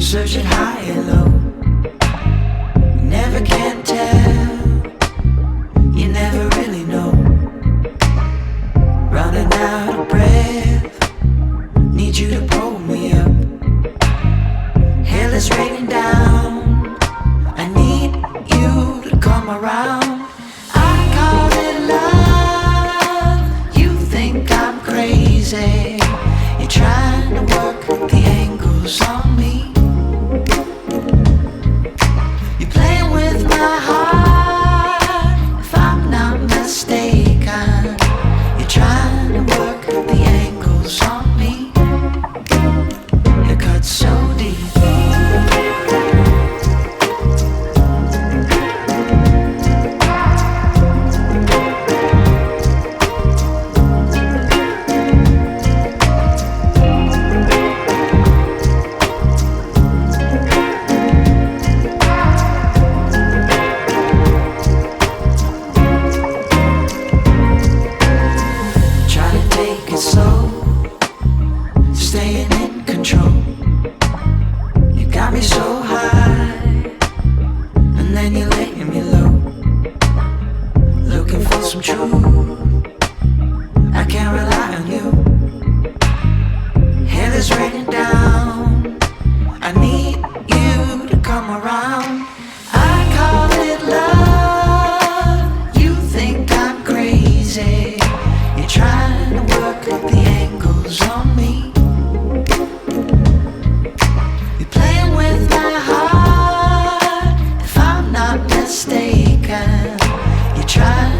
searching high and low. Never can tell, you never really know. Running out of breath, need you to pull me up. Hell is raining down, I need you to come around. I call it love, you think I'm crazy. You're trying to work the angles on me. You're playing with my heart, if I'm not mistaken. You're trying to work the angles on me. It cuts so deep. Slow, staying in control. You got me so high, and then you're laying me low. Looking for some truth, I can't rely on you. Hell is raining down, I need you to come around. I call it love, you think I'm crazy. You're trying to work the angles on me. You're playing with my heart, if I'm not mistaken. You're trying